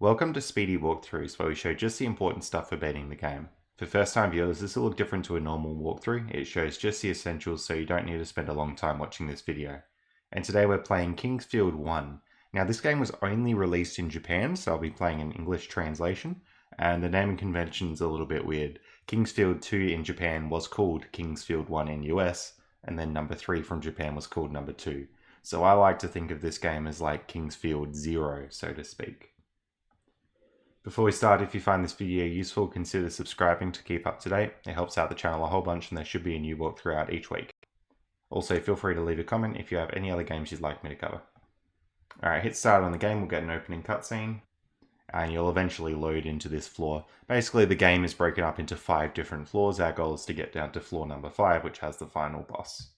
Welcome to Speedy Walkthroughs, where we show just the important stuff for beating the game. For first time viewers, this will look different to a normal walkthrough. It shows just the essentials, so you don't need to spend a long time watching this video. And today we're playing Kingsfield 1. Now this game was only released in Japan, so I'll be playing an English translation, and the naming convention's a little bit weird. Kingsfield 2 in Japan was called Kingsfield 1 in US, and then number 3 from Japan was called number 2. So I like to think of this game as like Kingsfield 0, so to speak. Before we start, if you find this video useful, consider subscribing to keep up to date. It helps out the channel a whole bunch and there should be a new walkthrough out each week. Also, feel free to leave a comment if you have any other games you'd like me to cover. Alright, hit start on the game, we'll get an opening cutscene, and you'll eventually load into this floor. Basically, the game is broken up into 5 different floors. Our goal is to get down to floor number 5, which has the final boss.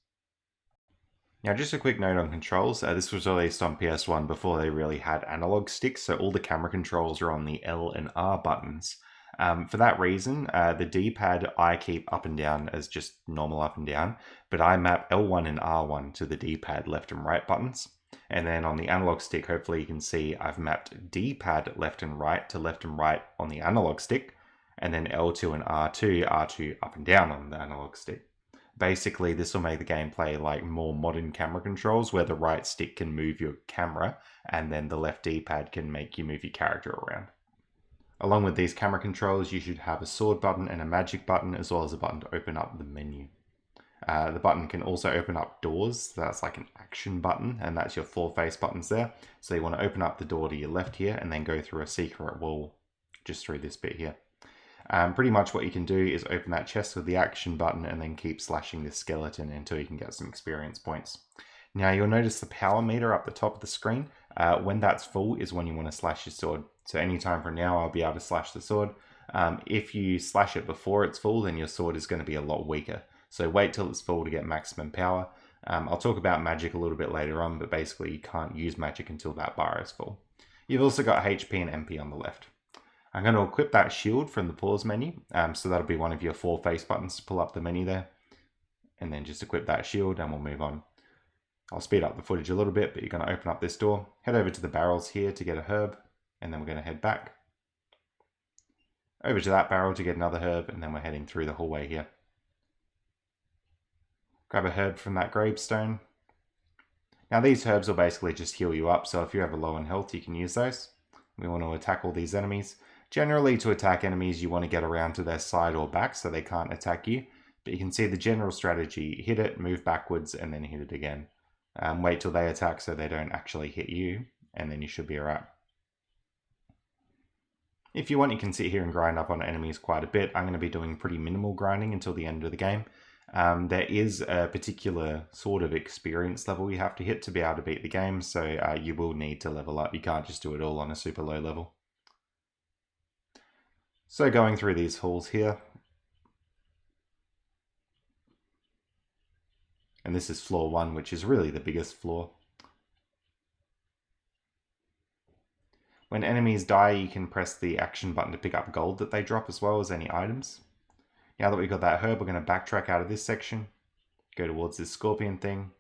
Now, just a quick note on controls. This was released on PS1 before they really had analog sticks, so all the camera controls are on the L and R buttons. For that reason, the D-pad I keep up and down as just normal up and down, but I map L1 and R1 to the D-pad left and right buttons. And then on the analog stick, hopefully you can see I've mapped D-pad left and right to left and right on the analog stick, and then L2 and R2 up and down on the analog stick. Basically, this will make the gameplay like more modern camera controls, where the right stick can move your camera and then the left D-pad can make you move your character around. Along with these camera controls, you should have a sword button and a magic button, as well as a button to open up the menu. The button can also open up doors. That's like an action button, and that's your 4 face buttons there. So you want to open up the door to your left here and then go through a secret wall just through this bit here. Pretty much what you can do is open that chest with the action button and then keep slashing this skeleton until you can get some experience points. Now you'll notice the power meter up the top of the screen. When that's full is when you want to slash your sword. So anytime from now I'll be able to slash the sword. If you slash it before it's full, then your sword is going to be a lot weaker. So wait till it's full to get maximum power. I'll talk about magic a little bit later on, but basically you can't use magic until that bar is full. You've also got HP and MP on the left. I'm going to equip that shield from the pause menu, so that'll be one of your 4 face buttons to pull up the menu there. And then just equip that shield and we'll move on. I'll speed up the footage a little bit, but you're going to open up this door, head over to the barrels here to get a herb, and then we're going to head back. Over to that barrel to get another herb, and then we're heading through the hallway here. Grab a herb from that gravestone. Now these herbs will basically just heal you up, so if you're ever low in health you can use those. We want to attack all these enemies. Generally, to attack enemies, you want to get around to their side or back so they can't attack you. But you can see the general strategy: hit it, move backwards, and then hit it again. Wait till they attack so they don't actually hit you, and then you should be alright. If you want, you can sit here and grind up on enemies quite a bit. I'm going to be doing pretty minimal grinding until the end of the game. There is a particular sort of experience level you have to hit to be able to beat the game, so you will need to level up. You can't just do it all on a super low level. So going through these halls here, and this is floor 1, which is really the biggest floor. When enemies die, you can press the action button to pick up gold that they drop, as well as any items. Now that we've got that herb, we're going to backtrack out of this section, go towards this scorpion thing.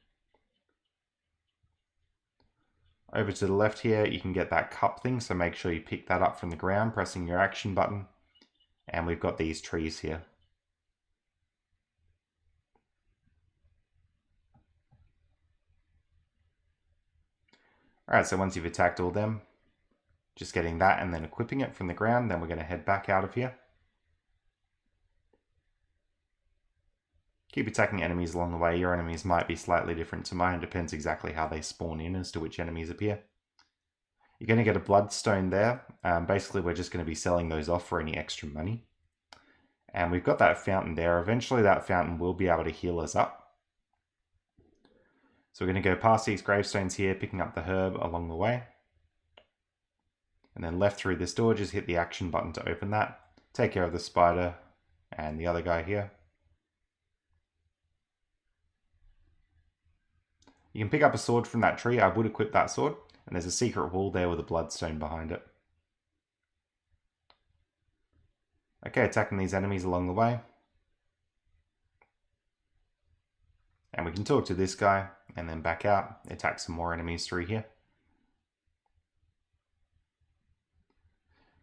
Over to the left here, you can get that cup thing, so make sure you pick that up from the ground, pressing your action button. And we've got these trees here. Alright, so once you've attacked all them, just getting that and then equipping it from the ground, then we're going to head back out of here. Keep attacking enemies along the way. Your enemies might be slightly different to mine. It depends exactly how they spawn in as to which enemies appear. You're going to get a bloodstone there. Basically, we're just going to be selling those off for any extra money. And we've got that fountain there. Eventually, that fountain will be able to heal us up. So we're going to go past these gravestones here, picking up the herb along the way. And then left through this door, just hit the action button to open that. Take care of the spider and the other guy here. You can pick up a sword from that tree. I would equip that sword. And there's a secret wall there with a bloodstone behind it. Okay, attacking these enemies along the way. And we can talk to this guy and then back out, attack some more enemies through here.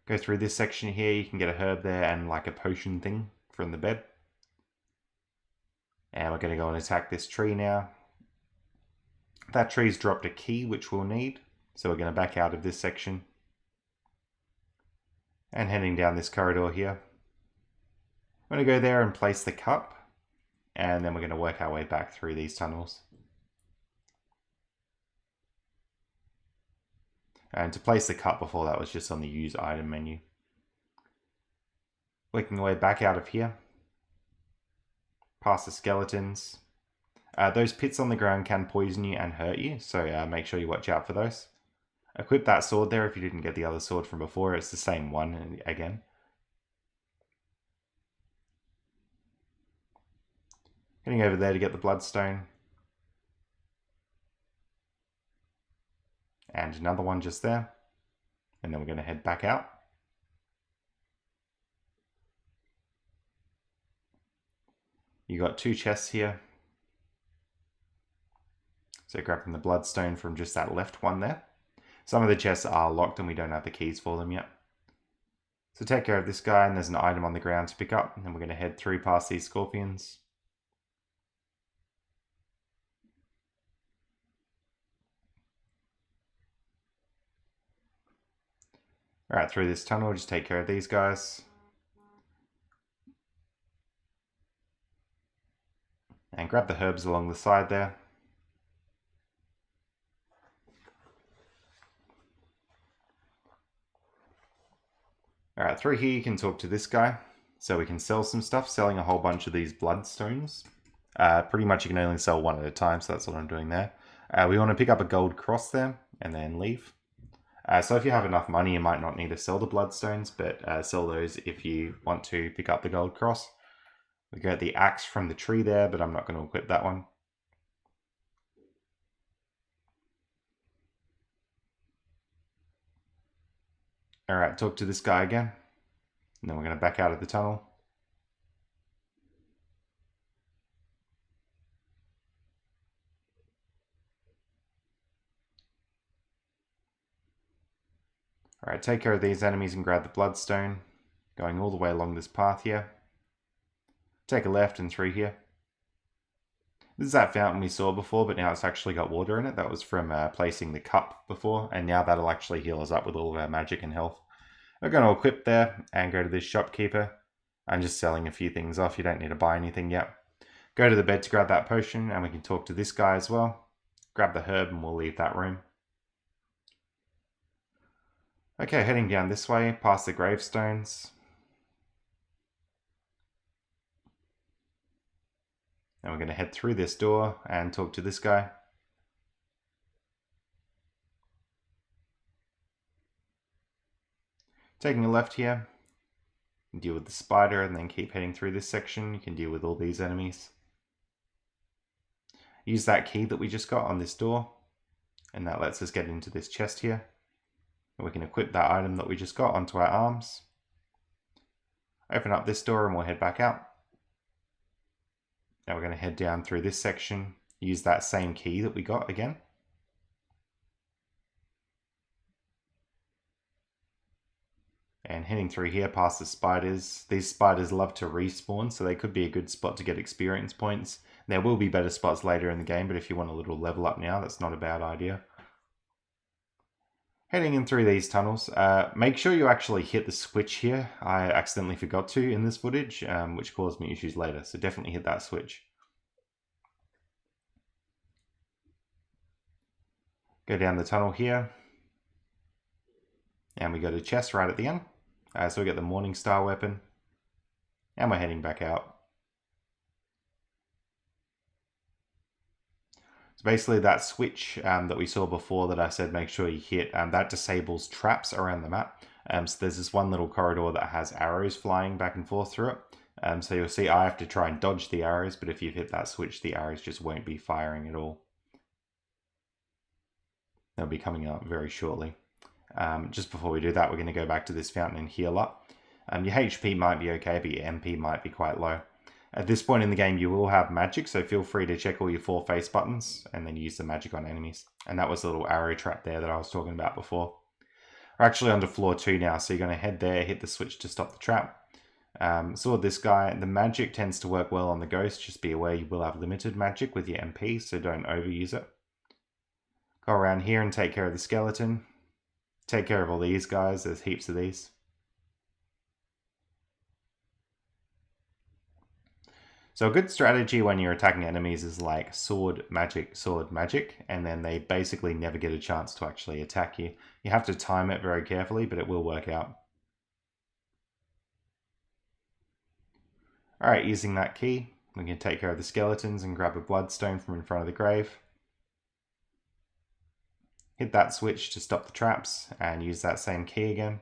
Go through this section here, you can get a herb there and like a potion thing from the bed. And we're going to go and attack this tree now. That tree's dropped a key which we'll need, so we're going to back out of this section. And heading down this corridor here. I'm going to go there and place the cup, and then we're going to work our way back through these tunnels. And to place the cup before that was just on the use item menu. Working our way back out of here. Past the skeletons. Those pits on the ground can poison you and hurt you, so make sure you watch out for those. Equip that sword there if you didn't get the other sword from before. It's the same one again. Getting over there to get the bloodstone. And another one just there. And then we're going to head back out. You got 2 chests here. So grabbing the bloodstone from just that left one there. Some of the chests are locked and we don't have the keys for them yet. So take care of this guy, and there's an item on the ground to pick up, and then we're going to head through past these scorpions. Alright, through this tunnel, just take care of these guys. And grab the herbs along the side there. Alright, through here you can talk to this guy. So we can sell some stuff, selling a whole bunch of these bloodstones. Pretty much you can only sell one at a time, so that's what I'm doing there. We want to pick up a gold cross there, and then leave. So if you have enough money, you might not need to sell the bloodstones, but sell those if you want to pick up the gold cross. We got the axe from the tree there, but I'm not going to equip that one. Alright, talk to this guy again. And then we're going to back out of the tunnel. Alright, take care of these enemies and grab the bloodstone. Going all the way along this path here. Take a left and through here. This is that fountain we saw before, but now it's actually got water in it. That was from placing the cup before, and now that'll actually heal us up with all of our magic and health. We're going to equip there and go to this shopkeeper. I'm just selling a few things off. You don't need to buy anything yet. Go to the bed to grab that potion, and we can talk to this guy as well. Grab the herb and we'll leave that room. Okay, heading down this way, past the gravestones. And we're going to head through this door and talk to this guy. Taking a left here. Deal with the spider and then keep heading through this section. You can deal with all these enemies. Use that key that we just got on this door. And that lets us get into this chest here. And we can equip that item that we just got onto our arms. Open up this door and we'll head back out. Now we're going to head down through this section. Use that same key that we got again. And heading through here past the spiders. These spiders love to respawn, so they could be a good spot to get experience points. There will be better spots later in the game, but if you want a little level up now, that's not a bad idea. Heading in through these tunnels. Make sure you actually hit the switch here. I accidentally forgot to in this footage, which caused me issues later, so definitely hit that switch. Go down the tunnel here. And we go to chest right at the end. So we get the Morning Star weapon. And we're heading back out. So basically that switch that we saw before that I said make sure you hit, that disables traps around the map. So there's this one little corridor that has arrows flying back and forth through it. So you'll see I have to try and dodge the arrows, but if you've hit that switch, the arrows just won't be firing at all. They'll be coming up very shortly. Just before we do that, we're going to go back to this fountain and heal up. Your HP might be okay, but your MP might be quite low. At this point in the game, you will have magic, so feel free to check all your 4 face buttons and then use the magic on enemies. And that was the little arrow trap there that I was talking about before. We're actually onto floor 2 now, so you're going to head there, hit the switch to stop the trap. Saw this guy. The magic tends to work well on the ghost. Just be aware you will have limited magic with your MP, so don't overuse it. Go around here and take care of the skeleton. Take care of all these guys. There's heaps of these. So a good strategy when you're attacking enemies is like sword, magic, and then they basically never get a chance to actually attack you. You have to time it very carefully, but it will work out. Alright, using that key, we can take care of the skeletons and grab a bloodstone from in front of the grave. Hit that switch to stop the traps and use that same key again.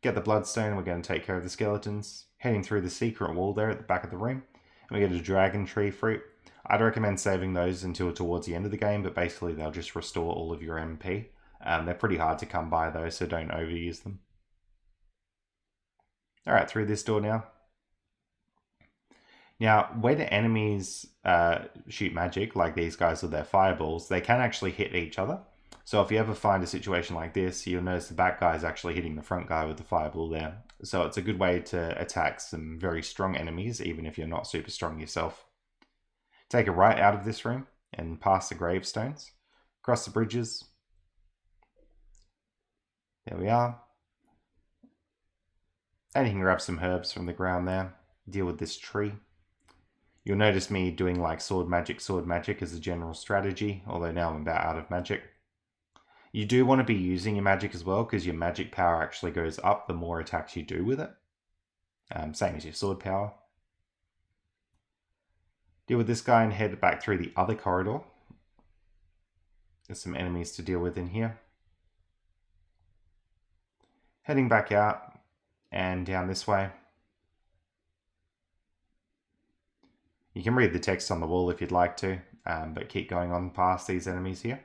Get the bloodstone, we're going to take care of the skeletons. Heading through the secret wall there at the back of the room. And we get a dragon tree fruit. I'd recommend saving those until towards the end of the game, but basically they'll just restore all of your MP. They're pretty hard to come by though, so don't overuse them. Alright, through this door now. Now, when enemies shoot magic, like these guys with their fireballs, they can actually hit each other. So if you ever find a situation like this, you'll notice the back guy is actually hitting the front guy with the fireball there. So it's a good way to attack some very strong enemies, even if you're not super strong yourself. Take a right out of this room and past the gravestones. Cross the bridges. There we are. And you can grab some herbs from the ground there. Deal with this tree. You'll notice me doing like sword magic as a general strategy, although now I'm about out of magic. You do want to be using your magic as well, because your magic power actually goes up the more attacks you do with it. Same as your sword power. Deal with this guy and head back through the other corridor. There's some enemies to deal with in here. Heading back out and down this way. You can read the text on the wall if you'd like to, but keep going on past these enemies here.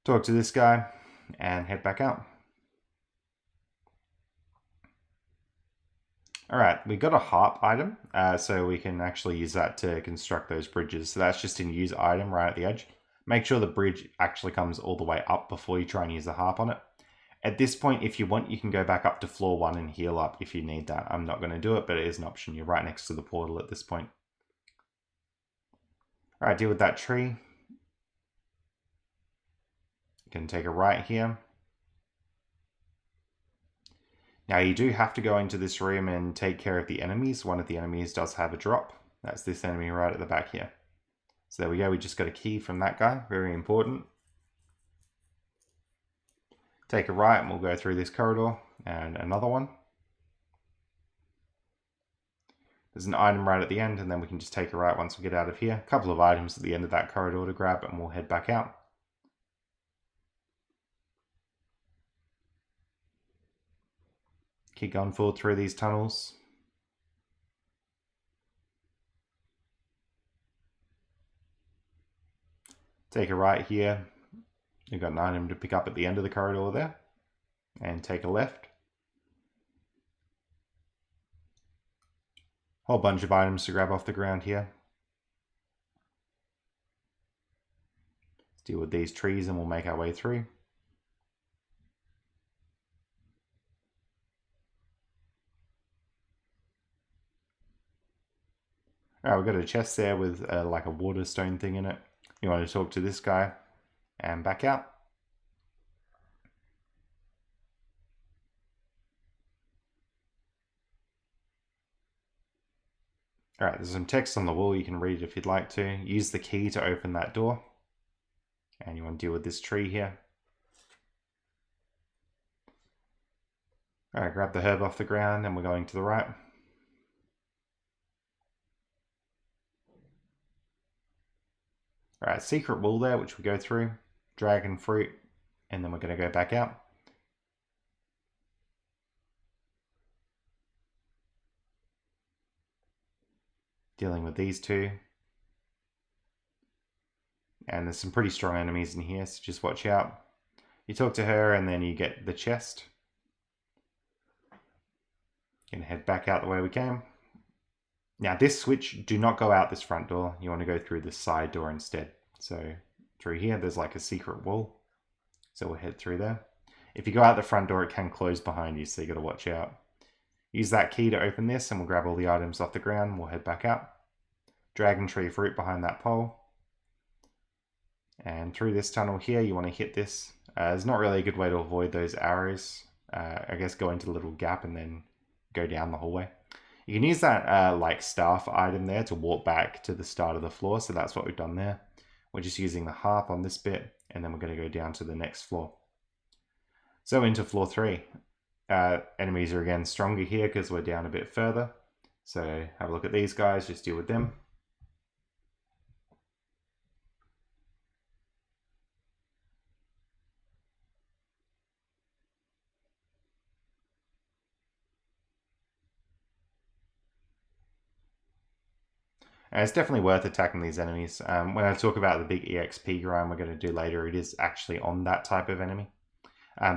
Talk to this guy and head back out. Alright, we got a harp item, so we can actually use that to construct those bridges. So that's just in use item right at the edge. Make sure the bridge actually comes all the way up before you try and use the harp on it. At this point, if you want, you can go back up to floor 1 and heal up if you need that. I'm not going to do it, but it is an option. You're right next to the portal at this point. Alright, deal with that tree. You can take a right here. Now you do have to go into this room and take care of the enemies. One of the enemies does have a drop. That's this enemy right at the back here. So there we go, we just got a key from that guy, very important. Take a right and we'll go through this corridor and another one. There's an item right at the end and then we can just take a right once we get out of here. A couple of items at the end of that corridor to grab and we'll head back out. Keep going forward through these tunnels. Take a right here. You've got an item to pick up at the end of the corridor there. And take a left. Whole bunch of items to grab off the ground here. Let's deal with these trees and we'll make our way through. Alright, we've got a chest there with like a water stone thing in it. You want to talk to this guy and back out. Alright, there's some text on the wall, you can read it if you'd like to. Use the key to open that door. And you want to deal with this tree here. Alright, grab the herb off the ground and we're going to the right. Alright, secret wall there, which we go through. Dragon fruit, and then we're going to go back out. Dealing with these two. And there's some pretty strong enemies in here, so just watch out. You talk to her and then you get the chest. You can head back out the way we came. Now this switch, do not go out this front door. You want to go through the side door instead. So through here, there's like a secret wall. So we'll head through there. If you go out the front door, it can close behind you, so you got to watch out. Use that key to open this, and we'll grab all the items off the ground. We'll head back out. Dragon tree fruit behind that pole. And through this tunnel here, you want to hit this. It's not really a good way to avoid those arrows. I guess go into the little gap and then go down the hallway. You can use that like staff item there to walk back to the start of the floor. So that's what we've done there. We're just using the harp on this bit, and then we're going to go down to the next floor. So into floor 3. Enemies are again stronger here because we're down a bit further. So have a look at these guys, just deal with them. And it's definitely worth attacking these enemies. When I talk about the big EXP grind we're going to do later, it is actually on that type of enemy.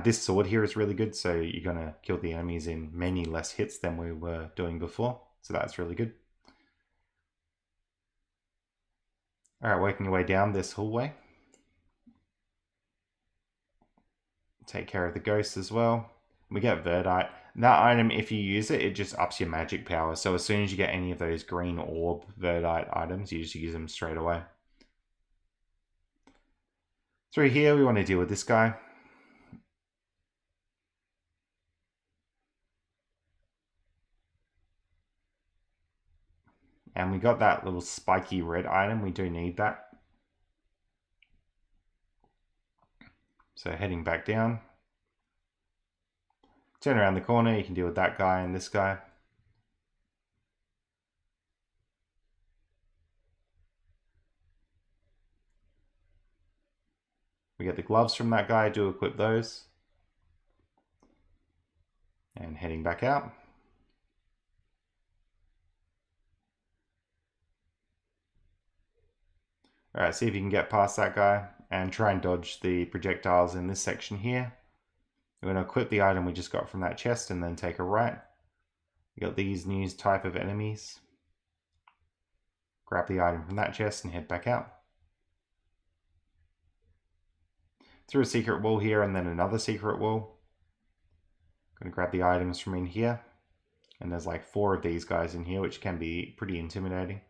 This sword here is really good, so you're going to kill the enemies in many less hits than we were doing before. So that's really good. Alright, working your way down this hallway. Take care of the ghosts as well. We get Verdite. That item, if you use it, it just ups your magic power. So as soon as you get any of those green orb Verdite items, you just use them straight away. Through here, we want to deal with this guy. And we got that little spiky red item. We do need that. So heading back down. Turn around the corner, you can deal with that guy and this guy. We get the gloves from that guy, do equip those. And heading back out. Alright, see if you can get past that guy and try and dodge the projectiles in this section here. We're going to equip the item we just got from that chest and then take a right. We got these new type of enemies. Grab the item from that chest and head back out. Through a secret wall here and then another secret wall. Going to grab the items from in here. And there's like 4 of these guys in here, which can be pretty intimidating.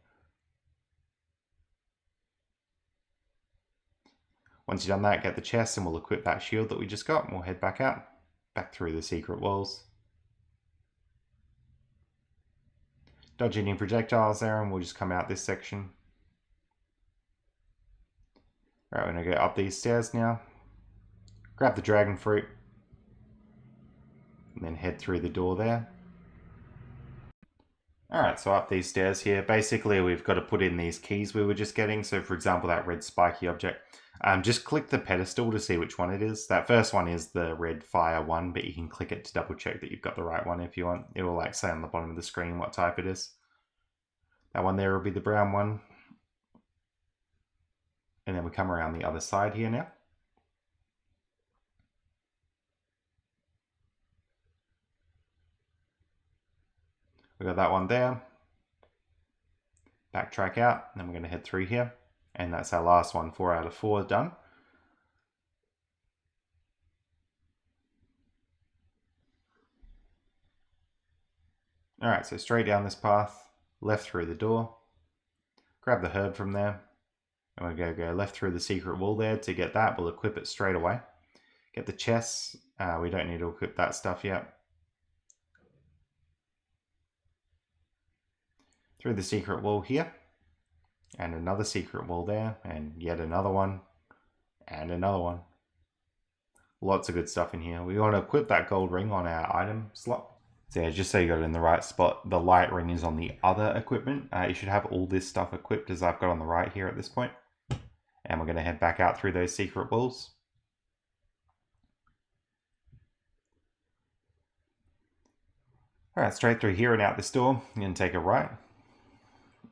Once you've done that, get the chest and we'll equip that shield that we just got and we'll head back out. Back through the secret walls. Dodge any projectiles there and we'll just come out this section. Alright, we're going to go up these stairs now. Grab the dragon fruit. And then head through the door there. Alright, so up these stairs here. Basically, we've got to put in these keys we were just getting. So for example, that red spiky object. Just click the pedestal to see which one it is. That first one is the red fire one, but you can click it to double check that you've got the right one if you want. It will like say on the bottom of the screen what type it is. That one there will be the brown one. And then we come around the other side here now. We got that one there. Backtrack out, and then we're going to head through here. And that's our last one, 4 out of 4 done. Alright, so straight down this path, left through the door. Grab the herb from there. And we're going to go left through the secret wall there to get that. We'll equip it straight away. Get the chests. We don't need to equip that stuff yet. Through the secret wall here. And another secret wall there. And yet another one. And another one. Lots of good stuff in here. We want to equip that gold ring on our item slot. So yeah, just so you got it in the right spot, the light ring is on the other equipment. You should have all this stuff equipped as I've got on the right here at this point. And we're going to head back out through those secret walls. Alright, straight through here and out this door. You're going to take a right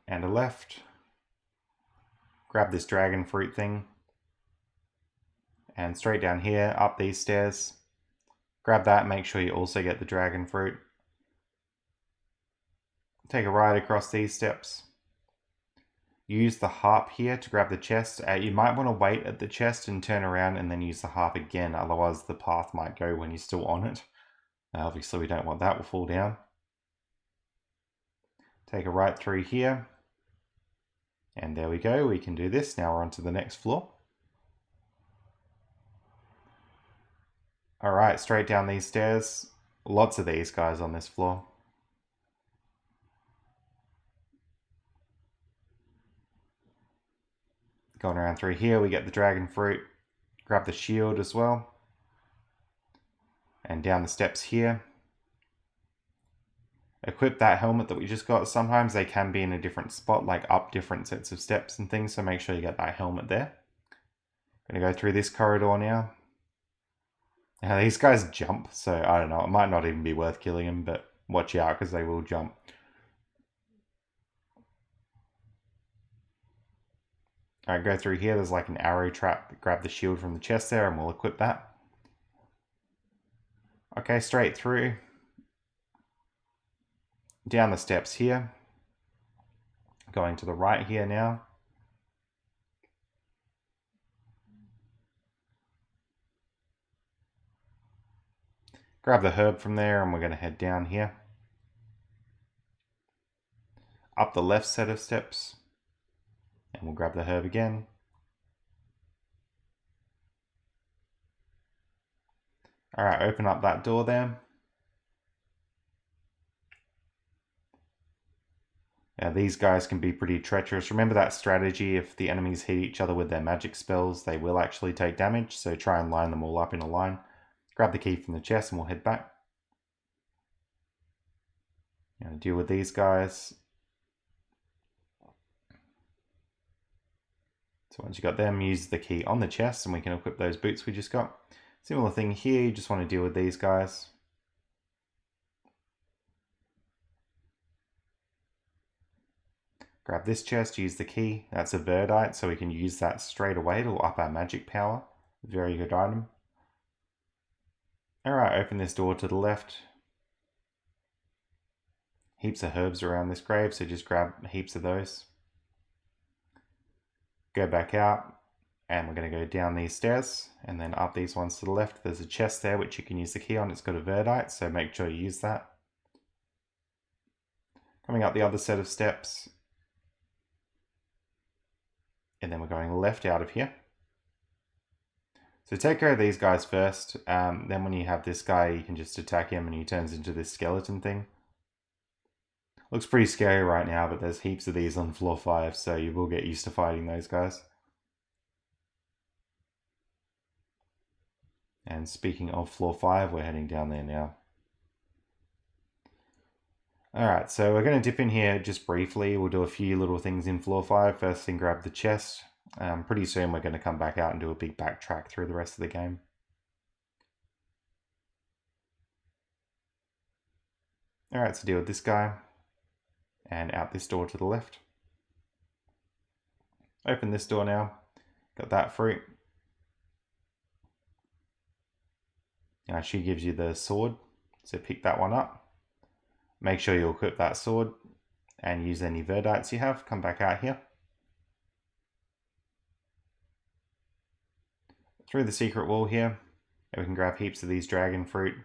and a left. Grab this dragon fruit thing. And straight down here, up these stairs. Grab that, make sure you also get the dragon fruit. Take a right across these steps. use the harp here to grab the chest. You might want to wait at the chest and turn around and then use the harp again, otherwise the path might go when you're still on it. Obviously we don't want that, will fall down. Take a right through here. And there we go, we can do this. Now we're on to the next floor. Alright, straight down these stairs. Lots of these guys on this floor. Going around through here, we get the dragon fruit. Grab the shield as well. And down the steps here. Equip that helmet that we just got. Sometimes they can be in a different spot, like up different sets of steps and things, so make sure you get that helmet there. Gonna go through this corridor now. Now these guys jump, so I don't know, it might not even be worth killing them, but watch out because they will jump. Alright, go through here, there's like an arrow trap. Grab the shield from the chest there and we'll equip that. Okay, straight through. Down the steps here. Going to the right here now. Grab the herb from there and we're going to head down here. Up the left set of steps. And we'll grab the herb again. Alright, open up that door there. Now these guys can be pretty treacherous. Remember that strategy, if the enemies hit each other with their magic spells, they will actually take damage, so try and line them all up in a line. Grab the key from the chest and we'll head back. Now deal with these guys. So once you got them, use the key on the chest and we can equip those boots we just got. Similar thing here, you just want to deal with these guys. Grab this chest, use the key. That's a verdite, so we can use that straight away to up our magic power. Very good item. Alright, open this door to the left. Heaps of herbs around this grave, so just grab heaps of those. Go back out, and we're going to go down these stairs, and then up these ones to the left. There's a chest there which you can use the key on. It's got a verdite, so make sure you use that. Coming up the other set of steps. And then we're going left out of here. So take care of these guys first. Then when you have this guy, you can just attack him and he turns into this skeleton thing. Looks pretty scary right now, but there's heaps of these on floor 5, so you will get used to fighting those guys. And speaking of floor 5, we're heading down there now. Alright, so we're going to dip in here just briefly. We'll do a few little things in floor 5. First thing, grab the chest. Pretty soon we're going to come back out and do a big backtrack through the rest of the game. Alright, so deal with this guy. And out this door to the left. Open this door now. Got that fruit. Now she gives you the sword, so pick that one up. Make sure you equip that sword and use any verdites you have. Come back out here. Through the secret wall here, and we can grab heaps of these dragon fruit.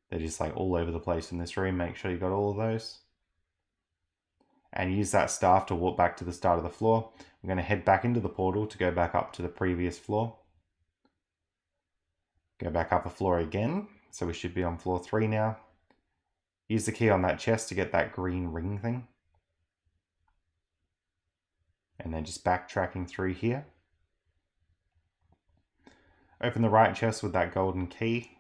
They're just like all over the place in this room. Make sure you got all of those. And use that staff to walk back to the start of the floor. We're going to head back into the portal to go back up to the previous floor. Go back up a floor again. So we should be on floor 3 now. Use the key on that chest to get that green ring thing. And then just backtracking through here. Open the right chest with that golden key.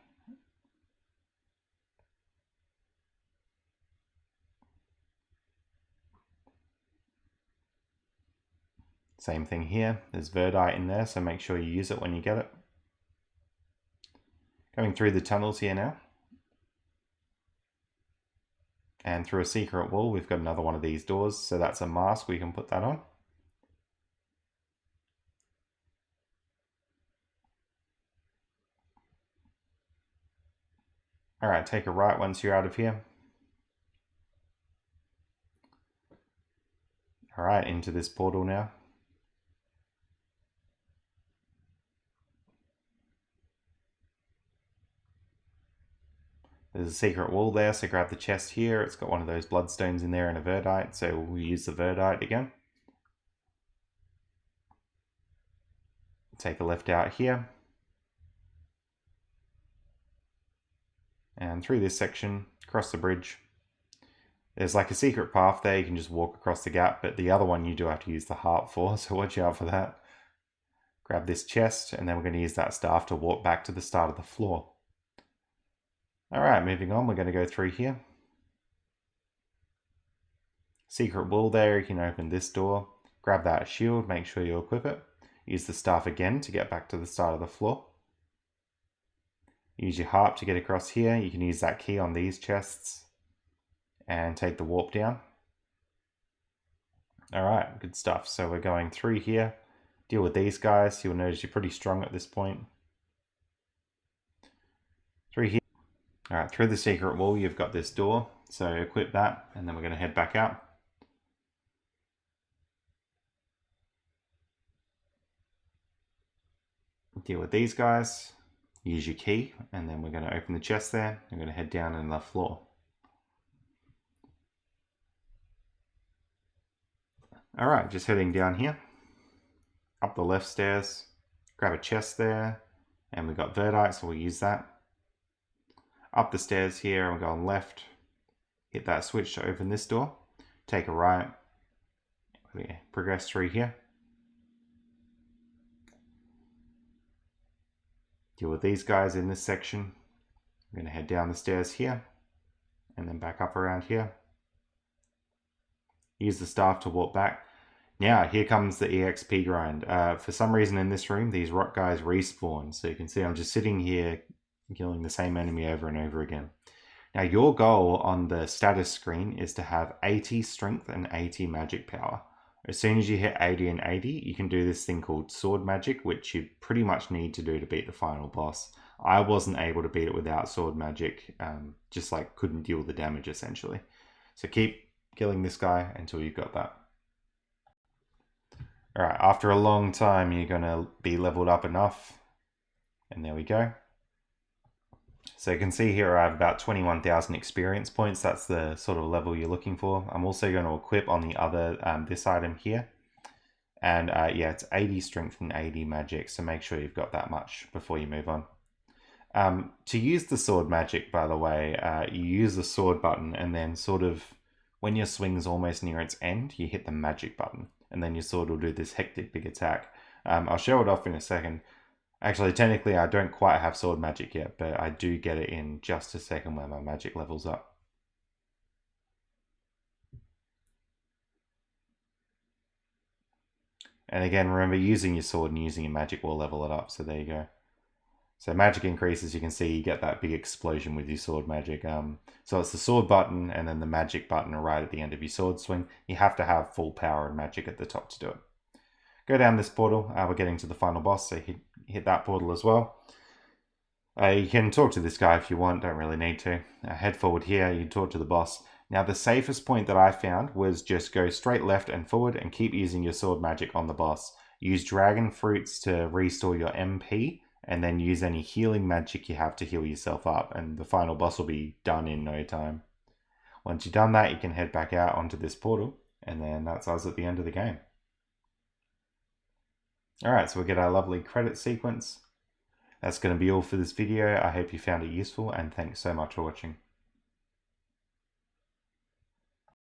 Same thing here. There's verdite in there, so make sure you use it when you get it. Going through the tunnels here now. And through a secret wall, we've got another one of these doors. So that's a mask, we can put that on. Alright, take a right once you're out of here. Alright, into this portal now. There's a secret wall there, so grab the chest here. It's got one of those bloodstones in there and a verdite, so we'll use the verdite again. Take a left out here. And through this section, across the bridge. There's like a secret path there, you can just walk across the gap, but the other one you do have to use the harp for, so watch out for that. Grab this chest, and then we're going to use that staff to walk back to the start of the floor. Alright, moving on, we're going to go through here. Secret wall there, you can open this door. Grab that shield, make sure you equip it. Use the staff again to get back to the start of the floor. Use your harp to get across here. You can use that key on these chests and take the warp down. Alright, good stuff. So we're going through here. Deal with these guys. You'll notice you're pretty strong at this point. Through here. Alright, through the secret wall you've got this door. So equip that and then we're going to head back out. Deal with these guys. Use your key and then we're going to open the chest there. We're going to head down in the floor. Alright, just heading down here. Up the left stairs. Grab a chest there. And we've got verdite, so we'll use that. Up the stairs here, we're going left. Hit that switch to open this door. Take a right. Progress through here. Deal with these guys in this section. I'm going to head down the stairs here. And then back up around here. Use the staff to walk back. Now, here comes the EXP grind. For some reason in this room, these rock guys respawn. So you can see I'm just sitting here killing the same enemy over and over again. Now, your goal on the status screen is to have 80 strength and 80 magic power. As soon as you hit 80 and 80, you can do this thing called sword magic, which you pretty much need to do to beat the final boss. I wasn't able to beat it without sword magic, just like couldn't deal the damage essentially. So keep killing this guy until you've got that. Alright, after a long time, you're going to be leveled up enough. And there we go. So you can see here I have about 21,000 experience points. That's the sort of level you're looking for. I'm also going to equip on the other, this item here. And yeah, it's 80 strength and 80 magic. So make sure you've got that much before you move on. To use the sword magic, by the way, you use the sword button and then sort of when your swing's almost near its end, you hit the magic button. And then your sword will do this hectic big attack. I'll show it off in a second. Actually, technically, I don't quite have sword magic yet, but I do get it in just a second when my magic levels up. And again, remember, using your sword and using your magic will level it up, so there you go. So magic increases, you can see you get that big explosion with your sword magic. So it's the sword button and then the magic button right at the end of your sword swing. You have to have full power and magic at the top to do it. Go down this portal. We're getting to the final boss, so hit that portal as well. You can talk to this guy if you want, don't really need to. Head forward here, you talk to the boss. Now the safest point that I found was just go straight left and forward and keep using your sword magic on the boss. Use dragon fruits to restore your MP. And then use any healing magic you have to heal yourself up, and the final boss will be done in no time. Once you've done that, you can head back out onto this portal, and then that's us at the end of the game. Alright, so we'll get our lovely credit sequence. That's going to be all for this video. I hope you found it useful, and thanks so much for watching.